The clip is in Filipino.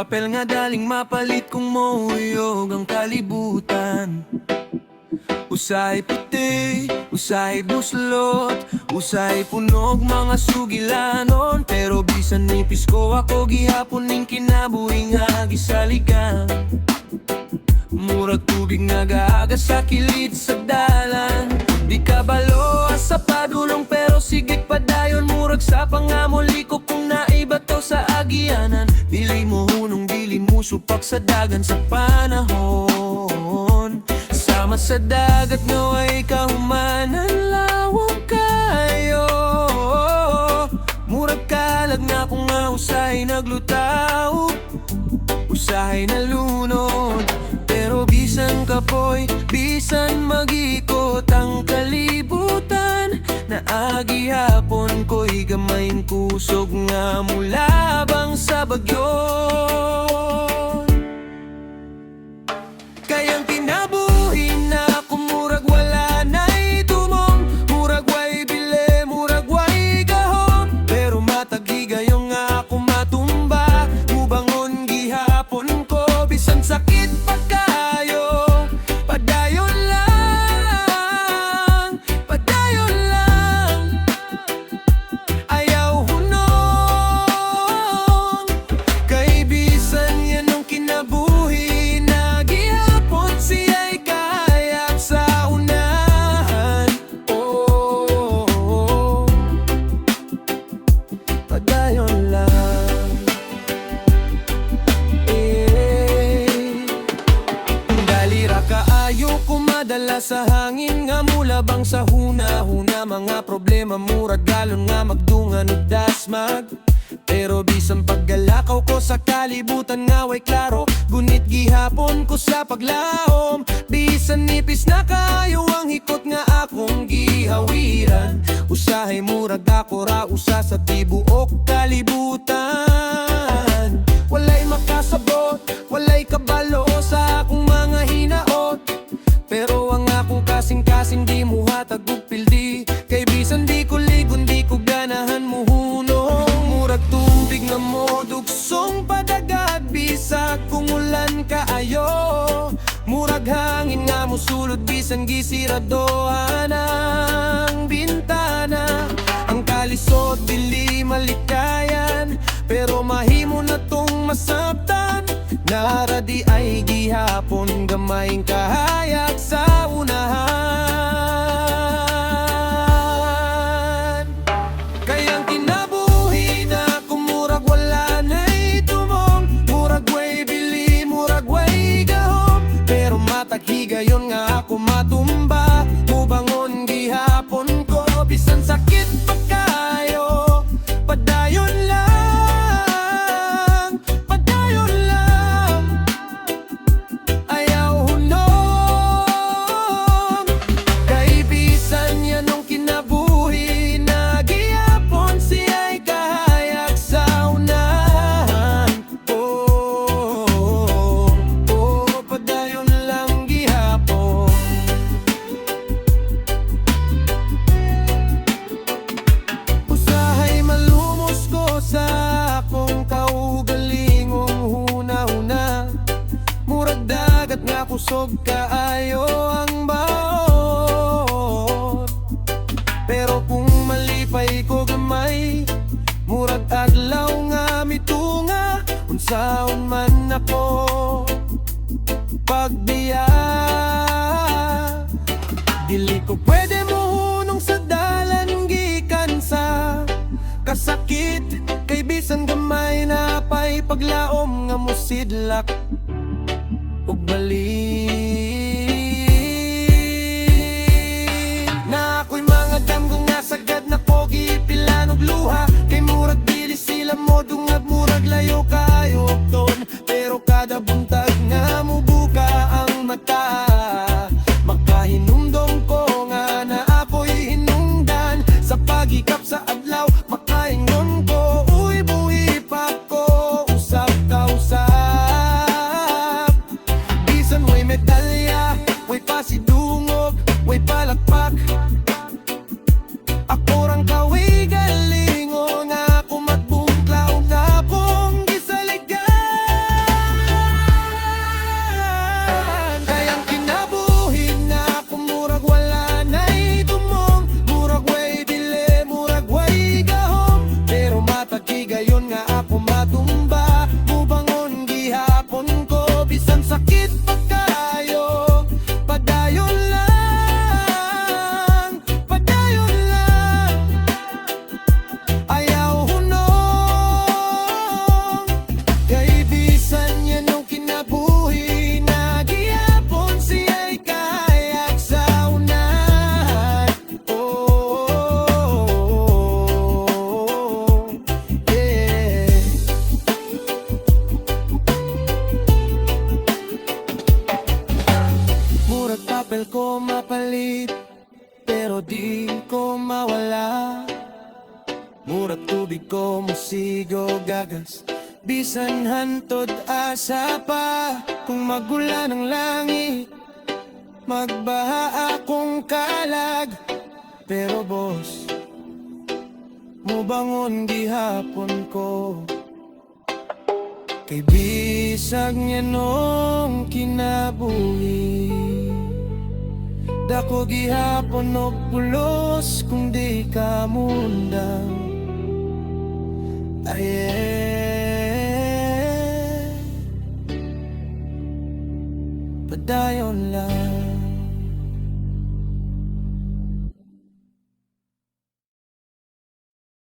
papel nga daling mapalit kung mohuyog ang kalibutan. Usay puti, usay buslot, usay punog mga sugilanon. Pero bisan nipis ko ako gihapon ning kinabuhing agisaligan. Murag tubig nga gaaga sa kilid sa dalan. Di ka balo sa padulong pero sigig padayon. Murag sa pangamuli ko kung naibato sa agianan. Dili mo hunong, dili mo supak sa dagan sa panahon. Sama sa dagat nga way kahumanan lawang kayo. Murag kalag na kung nga usay naglutaw, usay nalunod. Pero bisan kapoy, bisan mag-ikot ang kalibutan. Naagi hapon ko'y gamayng kusog nga mula bang sa bagyo. Kayang kinabuhi na kung murag wala na'y tumong. Murag way bile, murag way gahom. Pero matagigayong nga ako matumba. Mubangon gihapon ko, bisan sakit pa kayo. Padayon lang, padayon lang. Ayaw hunong, kay bisan yan ang kinabuhi na gihapon siya'y kayak sa unahan. Oh, padayon lang. Dalira kaayo kumadala sa hangin nga mula bang sa huna-huna. Mga problema murag galon nga magdungan o dasmag. Pero bisan paggalakaw ko sa kalibutan nga way klaro. Gunit gihapon ko sa paglaom. Bisan nipis na kayo ang hikot nga akong gihawiran. Usahay murag ako ra usa sa tibuok kalibutan. Walay makasabot, walay kabalo sa akong mga hinaot. Pero ang akong kasing-kasing di mo hatag og pildi. Kay bisan di ko ligon, di ko ganahan mo hunong. Murag tubig nga mo dugsong padagat, bisag kung ulan kaayo. Murag hangin nga mo sulod, bisan gisiradohan ang bintana. Ang kalisod dili malikayan, pero mahimo na tong masabtan. Nara di ay gihapon gamayng kahayag sa unahan. Kayang kinabuhi na kung murag wala na'y tumong. Murag way bili, murag way gahom. Pero mataghigayon nga ako matumba. Mubangon gihapon ko, bisan sakit pa kayo. Padayon lang, padayon lang. Ayaw hunong, kay bisan yan ang kinabuhi na gihapon siya'y kahayag sa unahan. Oh, padayon lang gihapon. Usahay malumos ko sa akong kaugalingong huna-huna. Murag dagat nga kusog kaayo ang baon. Pero kung malipay ko gamay, murag adlaw nga mitunga. Unsaon man ako pagbiya, dili ko pwede mo hunong sa dalan gikan sa kasakit. Kay bisan gamay na pa'y paglaom nga musidlak ug balik. Na ako'y mga damgo nga sagad na ko gipilan og luha. Kay murag dili sila mo dungag, murag layo kayo ton. Pero kada buntag nga mubuka ang mata, makahinumdom ko nga na ako'y hinungdan. Sa pagikap sa adlaw makaingon ko, uy buhi pa ko, usap ka usap. Bisan way medalya, way pasidungog, way palakpak. Ako rang kawi galingon, ako magbungklaw na akong gisa sigo gagas bisan hantod asa pa. Kung magula ng langit, magbaha akong kalag. Pero boss, mo bangon gihapon ko. Kay bisag niya nung kinabuhi, dako gihapon o pulos kung di ka mundang. Padayon lang.